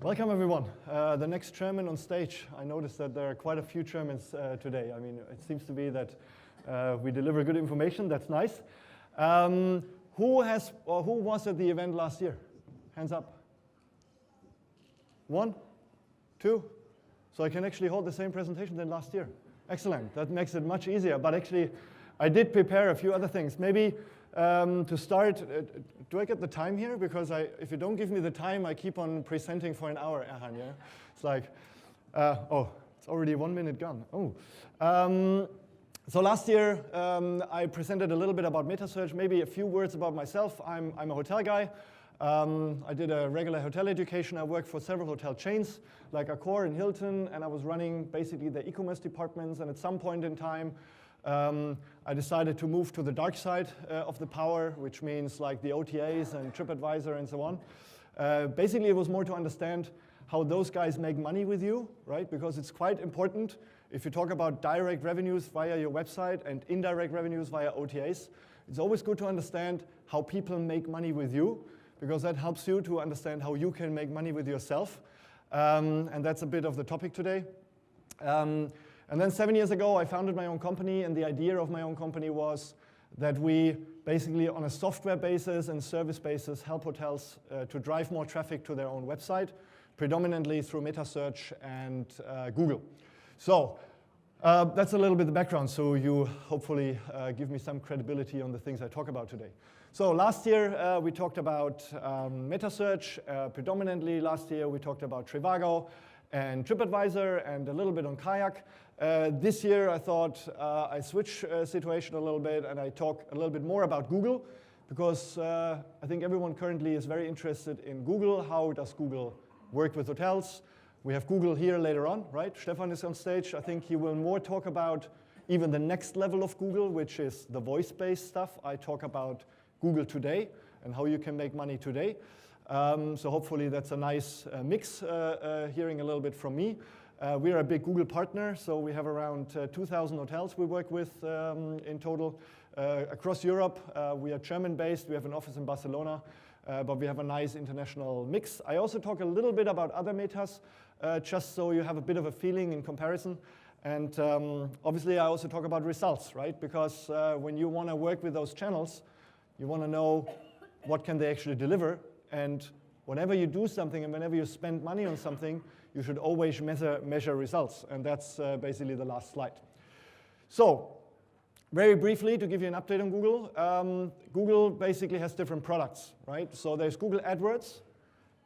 Welcome everyone. The next chairman on stage. I noticed that there are quite a few chairmans today. I mean, it seems to be that we deliver good information. That's nice. Who was at the event last year? Hands up. 1, 2. So I can actually hold the same presentation than last year. Excellent. That makes it much easier. But actually, I did prepare a few other things. Maybe to start, do I get the time here? Because if you don't give me the time, I keep on presenting for an hour, Erhan, yeah? It's like, oh, it's already 1 minute gone. Oh. So last year, I presented a little bit about Metasearch, maybe a few words about myself. I'm a hotel guy. I did a regular hotel education. I worked for several hotel chains, like Accor and Hilton, and I was running basically the e-commerce departments, and at some point in time, I decided to move to the dark side of the power, which means like the OTAs and TripAdvisor and so on. Basically, it was more to understand how those guys make money with you, right? Because it's quite important if you talk about direct revenues via your website and indirect revenues via OTAs. It's always good to understand how people make money with you, because that helps you to understand how you can make money with yourself. And that's a bit of the topic today. And then 7 years ago, I founded my own company, and the idea of my own company was that we basically, on a software basis and service basis, help hotels to drive more traffic to their own website, predominantly through Metasearch and Google. So that's a little bit the background, so you hopefully give me some credibility on the things I talk about today. So last year, we talked about Metasearch. Predominantly last year, we talked about Trivago and TripAdvisor and a little bit on Kayak. This year, I thought I switch situation a little bit and I talk a little bit more about Google, because I think everyone currently is very interested in Google. How does Google work with hotels? We have Google here later on, right? Stefan is on stage. I think he will more talk about even the next level of Google, which is the voice-based stuff. I talk about Google today and how you can make money today. So hopefully that's a nice mix, hearing a little bit from me. We're a big Google partner, so we have around 2,000 hotels we work with in total across Europe. We are German-based. We have an office in Barcelona, but we have a nice international mix. I also talk a little bit about other metas, just so you have a bit of a feeling in comparison. And obviously, I also talk about results, right? Because when you want to work with those channels, you want to know what can they actually deliver. And whenever you do something and whenever you spend money on something, you should always measure results. And that's basically the last slide. So very briefly, to give you an update on Google, Google basically has different products, right? So there's Google Adwords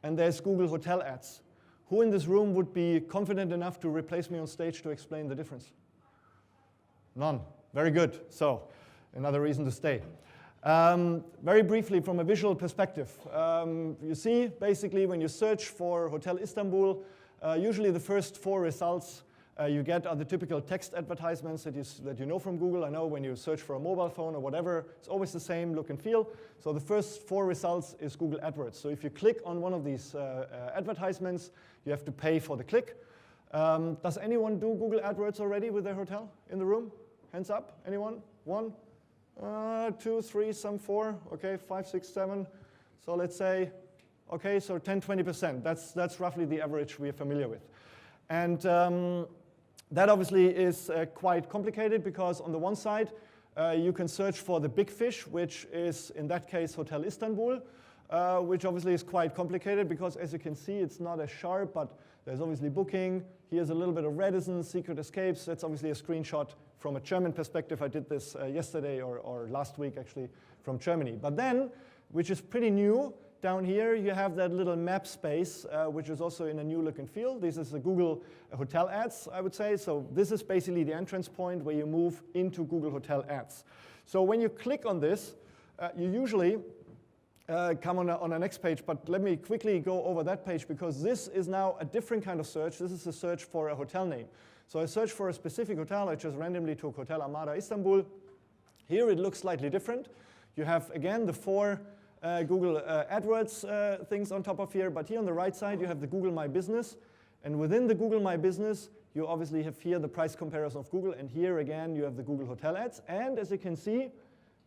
and there's Google Hotel Ads. Who in this room would be confident enough to replace me on stage to explain the difference? None. Very good. So another reason to stay. Very briefly, from a visual perspective, you see basically when you search for Hotel Istanbul, usually the first 4 results you get are the typical text advertisements that you know from Google. I know when you search for a mobile phone or whatever, it's always the same look and feel. So the first 4 results is Google AdWords. So if you click on one of these advertisements, you have to pay for the click. Does anyone do Google AdWords already with their hotel in the room? Hands up. Anyone? 1, 2, 3, some 4. Okay, 5, 6, 7. So let's say, okay, so 10, 20%. That's roughly the average we are familiar with. And that obviously is quite complicated, because on the one side, you can search for the big fish, which is, in that case, Hotel Istanbul, which obviously is quite complicated because, as you can see, it's not as sharp, but there's obviously Booking. Here's a little bit of Radisson, Secret Escapes. That's obviously a screenshot from a German perspective. I did this yesterday or last week, actually, from Germany. But then, which is pretty new, down here, you have that little map space, which is also in a new look and feel. This is the Google Hotel Ads, I would say. So this is basically the entrance point where you move into Google Hotel Ads. So when you click on this, you usually come on the next page. But let me quickly go over that page, because this is now a different kind of search. This is a search for a hotel name. So I search for a specific hotel. I just randomly took Hotel Armada Istanbul. Here it looks slightly different. You have, again, the 4 Google AdWords things on top of here, but here on the right side you have the Google My Business, and within the Google My Business you obviously have here the price comparison of Google, and here again you have the Google Hotel Ads, and as you can see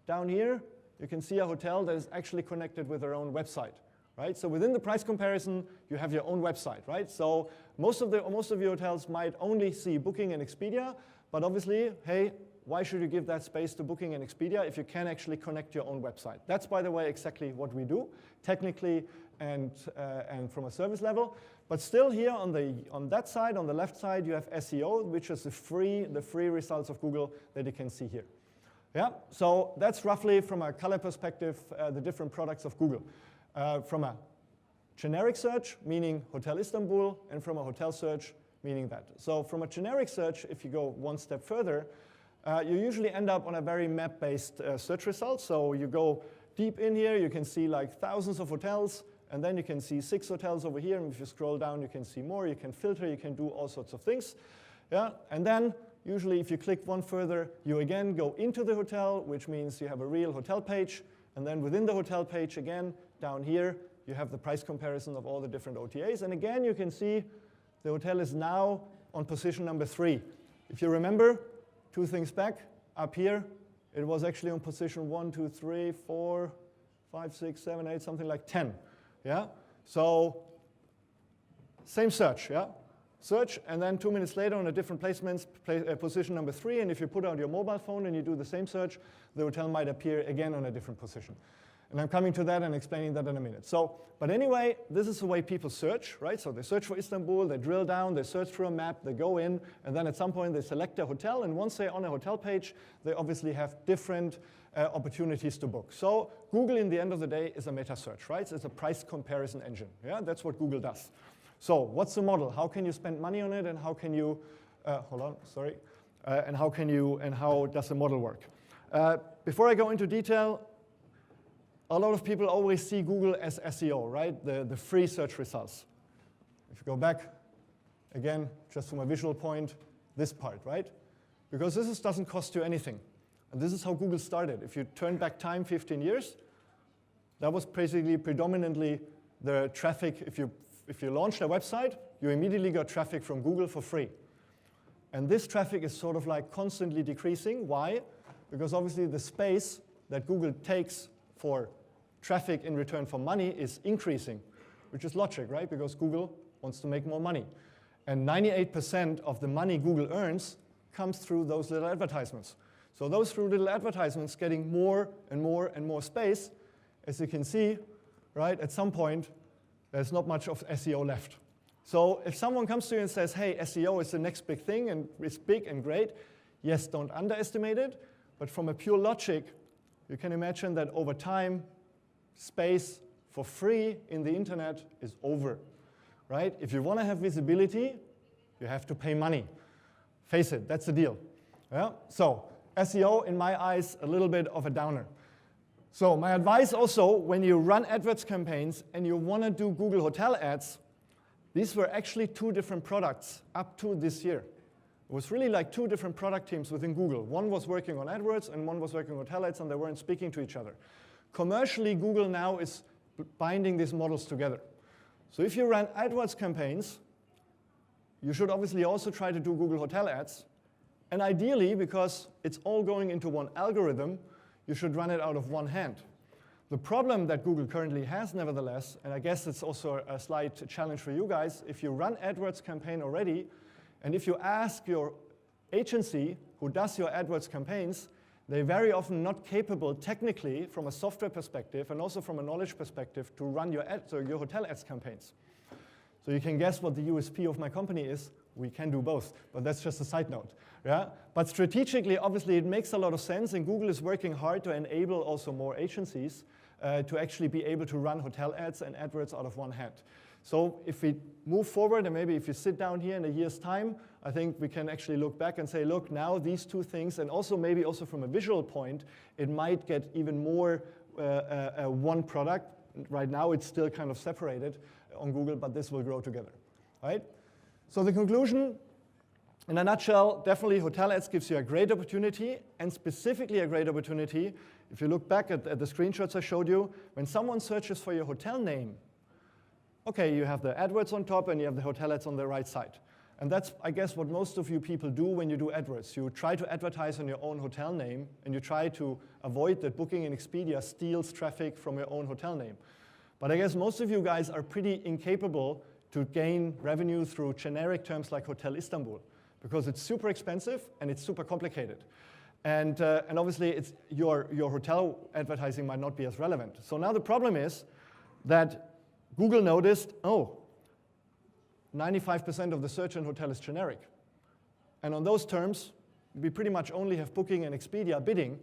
down here you can see a hotel that is actually connected with their own website, right? So within the price comparison, you have your own website, right? So most of your hotels might only see Booking and Expedia, but obviously, hey, why should you give that space to Booking and Expedia if you can actually connect your own website? That's, by the way, exactly what we do, technically and from a service level. But still here on that side, on the left side, you have SEO, which is the free results of Google that you can see here. Yeah, so that's roughly from a color perspective, the different products of Google. From a generic search, meaning Hotel Istanbul, and from a hotel search, meaning that. So from a generic search, if you go one step further, you usually end up on a very map-based search result. So you go deep in here, you can see like thousands of hotels, and then you can see 6 hotels over here, and if you scroll down, you can see more, you can filter, you can do all sorts of things. Yeah, and then usually if you click one further, you again go into the hotel, which means you have a real hotel page, and then within the hotel page again, down here, you have the price comparison of all the different OTAs, and again you can see the hotel is now on position number 3. If you remember, 2 things back, up here, it was actually on position 1, 2, 3, 4, 5, 6, 7, 8, something like 10. Yeah, so same search, yeah? Search, and then 2 minutes later on a different placements, position number 3, and if you put out your mobile phone and you do the same search, the hotel might appear again on a different position. And I'm coming to that and explaining that in a minute. So, but anyway, this is the way people search, right? So they search for Istanbul, they drill down, they search through a map, they go in, and then at some point they select a hotel, and once they're on a hotel page, they obviously have different opportunities to book. So Google, in the end of the day, is a meta search, right? It's a price comparison engine. Yeah, that's what Google does. So what's the model? How can you spend money on it, and how can you, and how does the model work? Before I go into detail, a lot of people always see Google as SEO, right? The free search results. If you go back, again, just from a visual point, this part, right? Because this doesn't cost you anything. And this is how Google started. If you turn back time 15 years, that was basically predominantly the traffic. If you launched a website, you immediately got traffic from Google for free. And this traffic is sort of like constantly decreasing. Why? Because obviously the space that Google takes for traffic in return for money is increasing, which is logic, right? Because Google wants to make more money. And 98% of the money Google earns comes through those little advertisements. So those through little advertisements getting more and more and more space, as you can see, right, at some point, there's not much of SEO left. So if someone comes to you and says, hey, SEO is the next big thing, and it's big and great, yes, don't underestimate it. But from a pure logic, you can imagine that over time, space for free in the internet is over, right? If you want to have visibility, you have to pay money. Face it, that's the deal. Yeah? So SEO, in my eyes, a little bit of a downer. So my advice also, when you run AdWords campaigns and you want to do Google Hotel ads, these were actually 2 different products up to this year. It was really like 2 different product teams within Google. One was working on AdWords and one was working on hotel ads, and they weren't speaking to each other. Commercially, Google now is binding these models together. So if you run AdWords campaigns, you should obviously also try to do Google Hotel ads. And ideally, because it's all going into one algorithm, you should run it out of one hand. The problem that Google currently has, nevertheless, and I guess it's also a slight challenge for you guys, if you run AdWords campaign already, and if you ask your agency who does your AdWords campaigns, they're very often not capable technically from a software perspective and also from a knowledge perspective to run your hotel ads campaigns. So you can guess what the USP of my company is. We can do both, but that's just a side note. Yeah? But strategically, obviously, it makes a lot of sense, and Google is working hard to enable also more agencies to actually be able to run hotel ads and AdWords out of one hand. So if we move forward, and maybe if you sit down here in a year's time, I think we can actually look back and say, look, now these 2 things, and also maybe also from a visual point, it might get even more one product. Right now, it's still kind of separated on Google, but this will grow together, right? So the conclusion, in a nutshell, definitely hotel ads gives you a great opportunity, and specifically a great opportunity. If you look back at the screenshots I showed you, when someone searches for your hotel name, okay, you have the AdWords on top and you have the hotel ads on the right side. And that's, I guess, what most of you people do when you do AdWords. You try to advertise on your own hotel name, and you try to avoid that Booking and Expedia steals traffic from your own hotel name. But I guess most of you guys are pretty incapable to gain revenue through generic terms like Hotel Istanbul, because it's super expensive and it's super complicated. And obviously, it's your hotel advertising might not be as relevant. So now the problem is that Google noticed, oh, 95% of the search in hotel is generic. And on those terms, we pretty much only have Booking and Expedia bidding,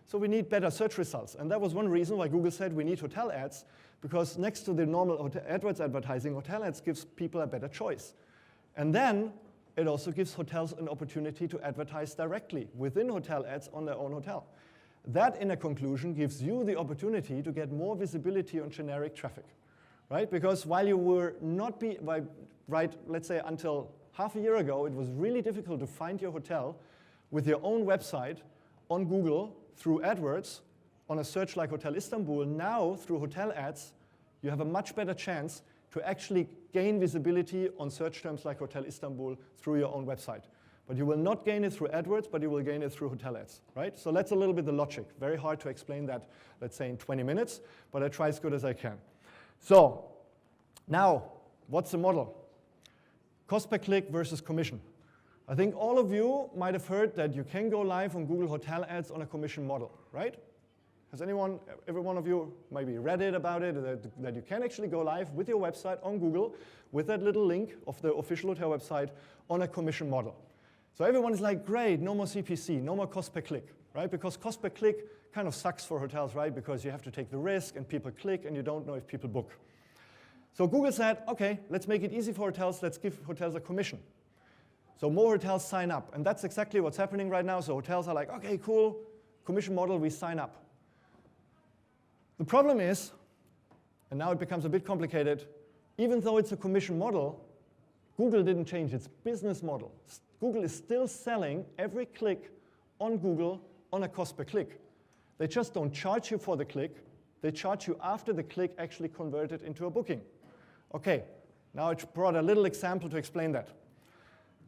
so we need better search results. And that was one reason why Google said we need hotel ads, because next to the normal AdWords advertising, hotel ads gives people a better choice. And then it also gives hotels an opportunity to advertise directly within hotel ads on their own hotel. That, in a conclusion, gives you the opportunity to get more visibility on generic traffic, right? Because while you were not right, let's say until half a year ago, it was really difficult to find your hotel with your own website on Google through AdWords on a search like Hotel Istanbul. Now, through hotel ads, you have a much better chance to actually gain visibility on search terms like Hotel Istanbul through your own website. But you will not gain it through AdWords, but you will gain it through hotel ads, right? So that's a little bit the logic. Very hard to explain that, let's say, in 20 minutes, but I try as good as I can. So now, what's the model? Cost per click versus commission. I think all of you might have heard that you can go live on Google Hotel Ads on a commission model, right? Has anyone, every one of you maybe read it about it, that you can actually go live with your website on Google with that little link of the official hotel website on a commission model. So everyone is like, great, no more CPC, no more cost per click, right? Because cost per click kind of sucks for hotels, right? Because you have to take the risk and people click and you don't know if people book. So Google said, okay, let's make it easy for hotels, let's give hotels a commission. So more hotels sign up, and that's exactly what's happening right now. So hotels are like, okay, cool, commission model, we sign up. The problem is, and now it becomes a bit complicated, even though it's a commission model, Google didn't change its business model. Google is still selling every click on Google on a cost per click. They just don't charge you for the click, they charge you after the click actually converted into a booking. Okay, now I brought a little example to explain that.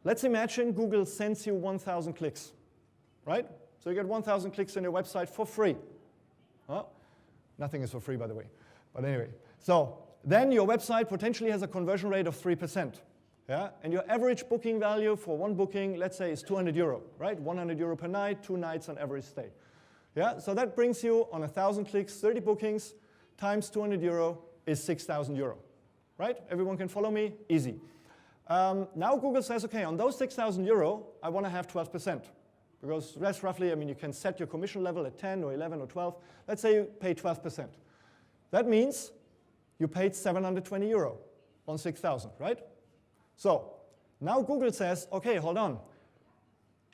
Let's imagine Google sends you 1,000 clicks, right? So you get 1,000 clicks on your website for free. Huh? Nothing is for free, by the way. But anyway, so then your website potentially has a conversion rate of 3%. Yeah? And your average booking value for one booking, let's say, is 200 euro, right? 100 euro per night, 2 nights on average stay. Yeah? So that brings you on 1,000 clicks, 30 bookings, times 200 euro is 6,000 euro. Right? Everyone can follow me? Easy. Now Google says, okay, on those 6,000 euro, I want to have 12%. Because that's roughly, I mean, you can set your commission level at 10 or 11 or 12. Let's say you pay 12%. That means you paid 720 euro on 6,000, right? So now Google says, okay, hold on.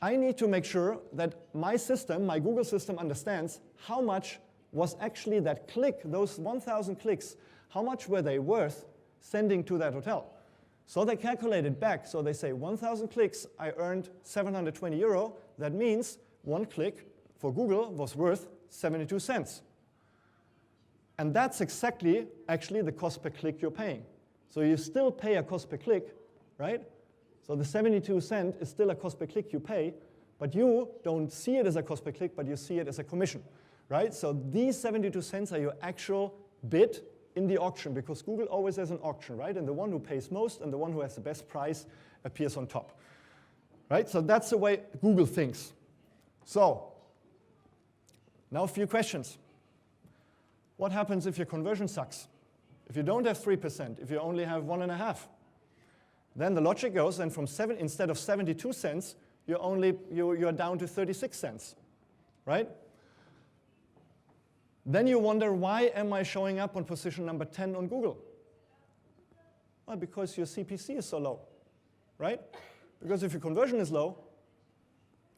I need to make sure that my system, my Google system, understands how much was actually that click, those 1,000 clicks, how much were they worth sending to that hotel. So they calculate it back. So they say 1,000 clicks, I earned 720 euro. That means one click for Google was worth 72 cents. And that's exactly actually the cost per click you're paying. So you still pay a cost per click, right? So the 72 cent is still a cost per click you pay, but you don't see it as a cost per click, but you see it as a commission, right? So these 72 cents are your actual bid in the auction, because Google always has an auction, right? And the one who pays most and the one who has the best price appears on top, right? So that's the way Google thinks. So now a few questions. What happens if your conversion sucks? If you don't have 3%, if you only have 1.5%? Then the logic goes, and from instead of 72 cents, you're down to 36 cents, right? Then you wonder, why am I showing up on position number 10 on Google? Well, because your CPC is so low, right? Because if your conversion is low,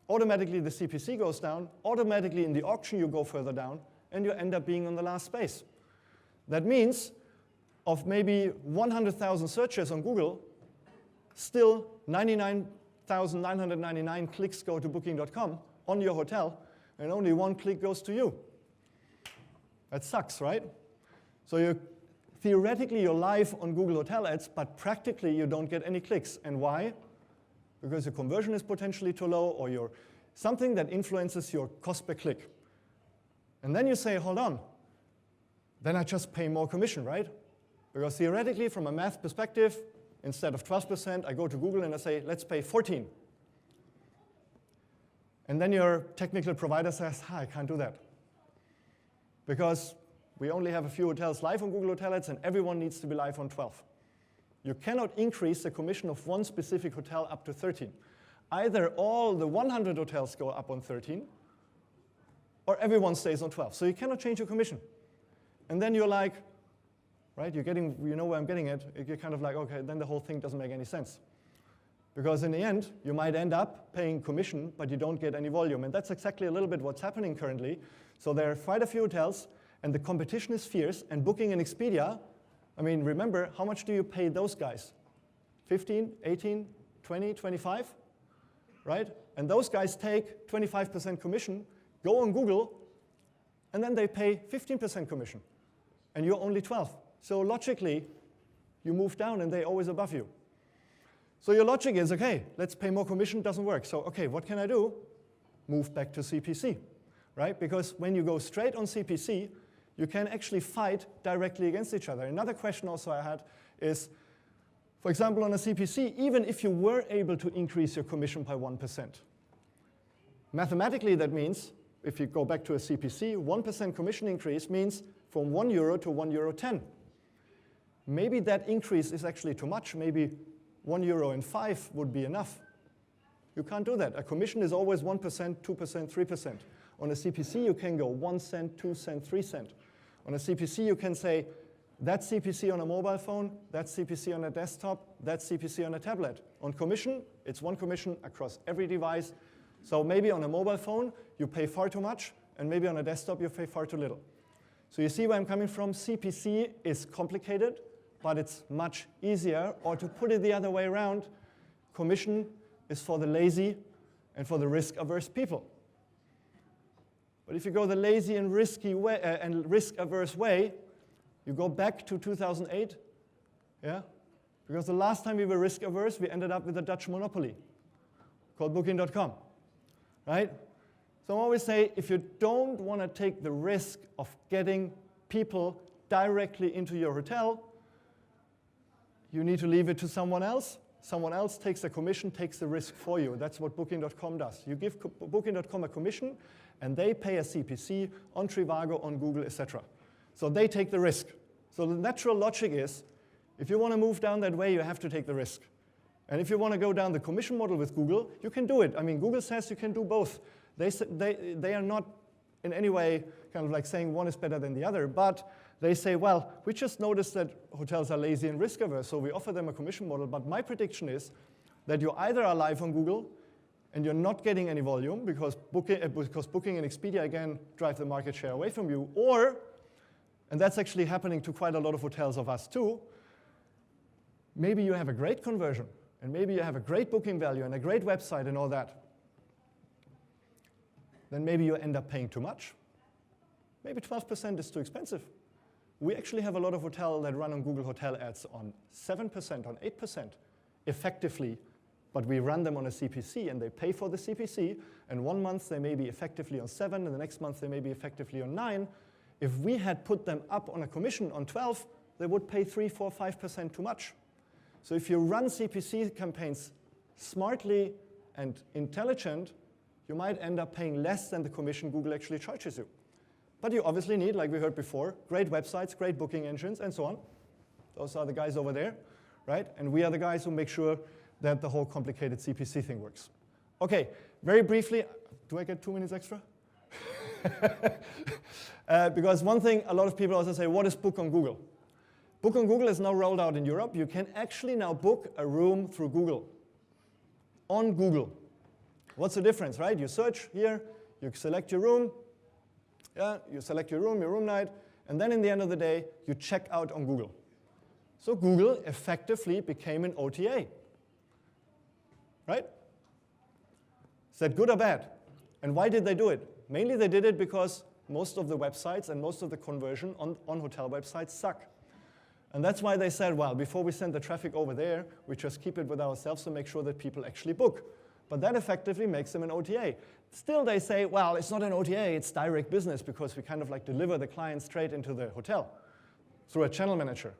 automatically the CPC goes down, automatically in the auction you go further down, and you end up being on the last space. That means of maybe 100,000 searches on Google, still 99,999 clicks go to Booking.com on your hotel, and only 1 click goes to you. That sucks, right? So theoretically, you're live on Google Hotel Ads, but practically, you don't get any clicks. And why? Because your conversion is potentially too low, or something that influences your cost per click. And then you say, hold on. then I just pay more commission, right? Because theoretically, from a math perspective, instead of 12%, I go to Google and I say, let's pay 14. And then your technical provider says, I can't do that. Because we only have a few hotels live on Google Hotel Ads, and everyone needs to be live on 12. You cannot increase the commission of one specific hotel up to 13. Either all the 100 hotels go up on 13, or everyone stays on 12. So you cannot change your commission. And then you're like, right, you know where I'm getting at. You're kind of like, okay, then the whole thing doesn't make any sense. Because in the end, you might end up paying commission, but you don't get any volume. And that's exactly a little bit what's happening currently. So there are quite a few hotels, and the competition is fierce. And Booking and Expedia, I mean, remember, how much do you pay those guys? 15, 18, 20, 25, right? And those guys take 25% commission, go on Google, and then they pay 15% commission. And you're only 12. So logically, you move down, and they're always above you. So your logic is, okay, let's pay more commission, doesn't work. So, okay, what can I do? Move back to CPC, right? Because when you go straight on CPC, you can actually fight directly against each other. Another question also I had is, for example, on a CPC, even if you were able to increase your commission by 1%, mathematically that means, if you go back to a CPC, 1% commission increase means from €1 to €1.10. Maybe that increase is actually too much. Maybe €1.05 would be enough. You can't do that. A commission is always 1%, 2%, 3%. On a CPC, you can go 1 cent, 2 cent, 3 cent. On a CPC, you can say, that's CPC on a mobile phone, that's CPC on a desktop, that's CPC on a tablet. On commission, it's one commission across every device. So maybe on a mobile phone, you pay far too much, and maybe on a desktop, you pay far too little. So you see where I'm coming from? CPC is complicated, but it's much easier. Or to put it the other way around, commission is for the lazy and for the risk-averse people. But if you go the lazy and risky way and risk-averse way, you go back to 2008, yeah? Because the last time we were risk-averse, we ended up with a Dutch monopoly called Booking.com, right? So I always say, if you don't want to take the risk of getting people directly into your hotel, you need to leave it to someone else. Someone else takes the commission, takes the risk for you. That's what Booking.com does. You give Booking.com a commission, and they pay a CPC on Trivago, on Google, etc. So they take the risk. So the natural logic is, if you want to move down that way, you have to take the risk. And if you want to go down the commission model with Google, you can do it. I mean, Google says you can do both. They are not in any way kind of like saying one is better than the other, but they say, well, we just noticed that hotels are lazy and risk-averse, so we offer them a commission model. But my prediction is that you either are live on Google and you're not getting any volume because Booking and Expedia, again, drive the market share away from you, or, and that's actually happening to quite a lot of hotels of us too, maybe you have a great conversion, and maybe you have a great booking value and a great website and all that. Then maybe you end up paying too much. Maybe 12% is too expensive. We actually have a lot of hotels that run on Google Hotel Ads on 7%, on 8% effectively, but we run them on a CPC, and they pay for the CPC, and 1 month they may be effectively on 7, and the next month they may be effectively on 9. If we had put them up on a commission on 12, they would pay 3, 4, 5% too much. So if you run CPC campaigns smartly and intelligent, you might end up paying less than the commission Google actually charges you. But you obviously need, like we heard before, great websites, great booking engines, and so on. Those are the guys over there, right? And we are the guys who make sure that the whole complicated CPC thing works. Okay, very briefly, do I get 2 minutes extra? Because one thing a lot of people also say, what is Book on Google? Book on Google is now rolled out in Europe. You can actually now book a room through Google, on Google. What's the difference, right? You search here, you select your room, yeah, you select your room night, and then in the end of the day, you check out on Google. So Google effectively became an OTA, right? Is that good or bad? And why did they do it? Mainly they did it because most of the websites and most of the conversion on hotel websites suck. And that's why they said, well, before we send the traffic over there, we just keep it with ourselves to make sure that people actually book. but that effectively makes them an OTA. Still they say, well, it's not an OTA, it's direct business because we kind of like deliver the client straight into the hotel through a channel manager.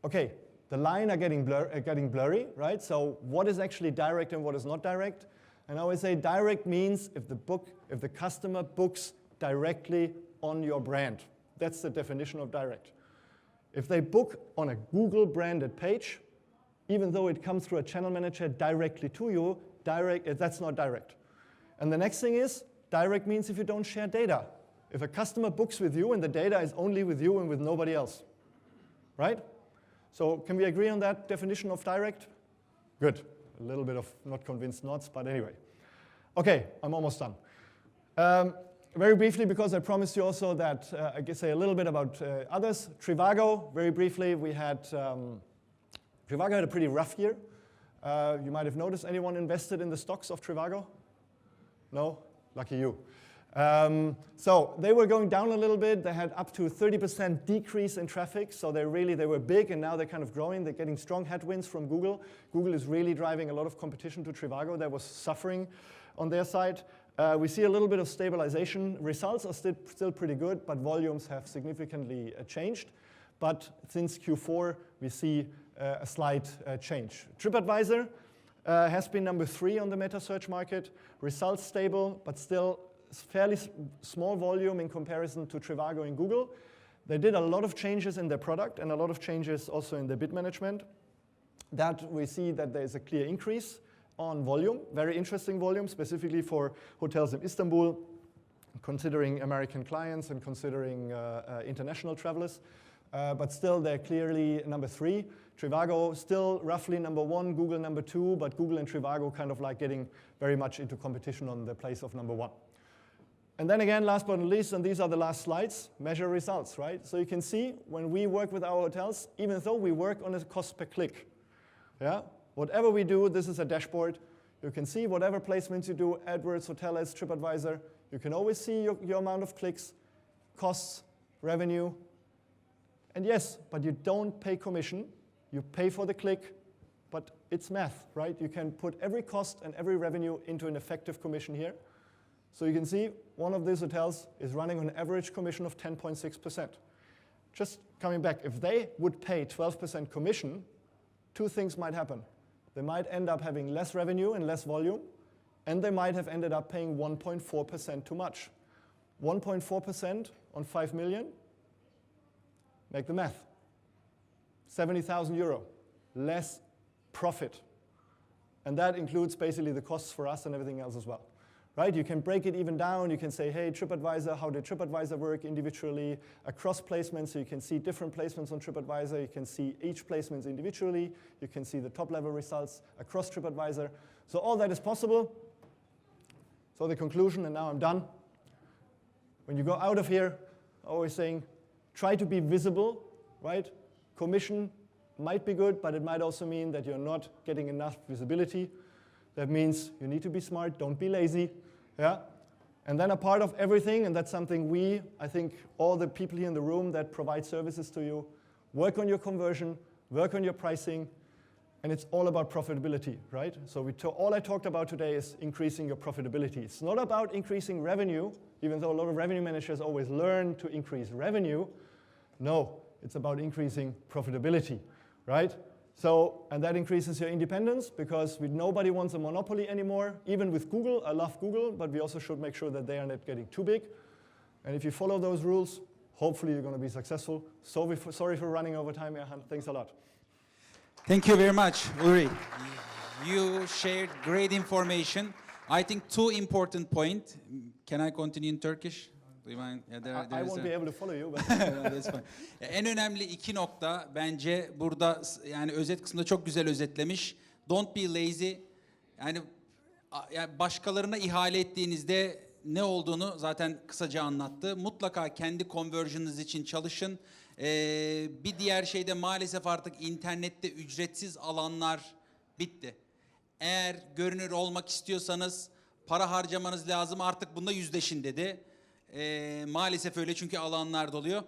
Okay, the lines are getting blurry, right? So what is actually direct and what is not direct? And I always say direct means if the customer books directly on your brand. That's the definition of direct. If they book on a Google branded page, even though it comes through a channel manager directly to you, that's not direct. And the next thing is, direct means if you don't share data. If a customer books with you and the data is only with you and with nobody else, right? So can we agree on that definition of direct? Good. A little bit of not convinced nods, but anyway. Okay, I'm almost done. Very briefly, because I promised you also that I can say a little bit about others. Trivago, very briefly, Trivago had a pretty rough year. You might have noticed, anyone invested in the stocks of Trivago? No? Lucky you. So they were going down a little bit. They had up to 30% decrease in traffic. So they were big, and now they're kind of growing. They're getting strong headwinds from Google. Google is really driving a lot of competition to Trivago. That was suffering on their side. We see a little bit of stabilization. Results are still pretty good, but volumes have significantly changed. But since Q4, we see a slight change. TripAdvisor has been number 3 on the meta search market. Results stable, but still fairly small volume in comparison to Trivago and Google. They did a lot of changes in their product and a lot of changes also in their bid management. That we see that there is a clear increase on volume, very interesting volume, specifically for hotels in Istanbul, considering American clients and considering international travelers. But still, they're clearly number 3. Trivago still roughly number 1, Google number 2, but Google and Trivago kind of like getting very much into competition on the place of number 1. And then again, last but not least, and these are the last slides, measure results, right? So you can see when we work with our hotels, even though we work on a cost per click, yeah? Whatever we do, this is a dashboard. You can see whatever placements you do, Adwords, hoteliers, TripAdvisor. You can always see your amount of clicks, costs, revenue. And yes, but you don't pay commission. You pay for the click, but it's math, right? You can put every cost and every revenue into an effective commission here. So you can see one of these hotels is running on an average commission of 10.6%. Just coming back, if they would pay 12% commission, 2 things might happen. They might end up having less revenue and less volume, and they might have ended up paying 1.4% too much. 1.4% on 5 million, make the math. 70,000 euro, less profit. And that includes basically the costs for us and everything else as well. Right? You can break it even down. You can say, hey, TripAdvisor, how did TripAdvisor work individually across placements? So you can see different placements on TripAdvisor. You can see each placement individually. You can see the top-level results across TripAdvisor. So all that is possible. So the conclusion, and now I'm done. When you go out of here, always saying, try to be visible, right? Commission might be good, but it might also mean that you're not getting enough visibility. That means you need to be smart, don't be lazy, yeah? And then a part of everything, and that's something I think all the people here in the room that provide services to you, work on your conversion, work on your pricing, and it's all about profitability, right? So all I talked about today is increasing your profitability. It's not about increasing revenue, even though a lot of revenue managers always learn to increase revenue. No, it's about increasing profitability, right? So, and that increases your independence because nobody wants a monopoly anymore. Even with Google, I love Google, but we also should make sure that they are not getting too big. And if you follow those rules, hopefully you're going to be successful. Sorry for running over time, Erhan. Thanks a lot. Thank you very much, Ullrich. You shared great information. I think 2 important points. Can I continue in Turkish? I won't be able to follow you. But En önemli 2 nokta bence burada, yani özet kısmında çok güzel özetlemiş. Don't be lazy. Yani başkalarına ihale ettiğinizde ne olduğunu zaten kısaca anlattı. Mutlaka kendi conversion'ınız için çalışın. Bir diğer şey de maalesef artık internette ücretsiz alanlar bitti. Eğer görünür olmak istiyorsanız para harcamanız lazım, artık bunda yüzleşin dedi. Maalesef öyle çünkü alanlar doluyor.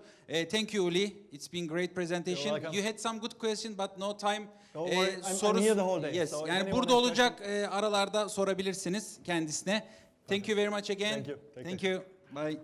Thank you Uli. It's been great presentation. You're welcome. You had some good questions but no time. Don't worry, I'm here the whole day. Yes. So if Yani anyone burada has olacak, aralarda sorabilirsiniz kendisine. Thank you very much again. Thank you. Take Thank you. Bye.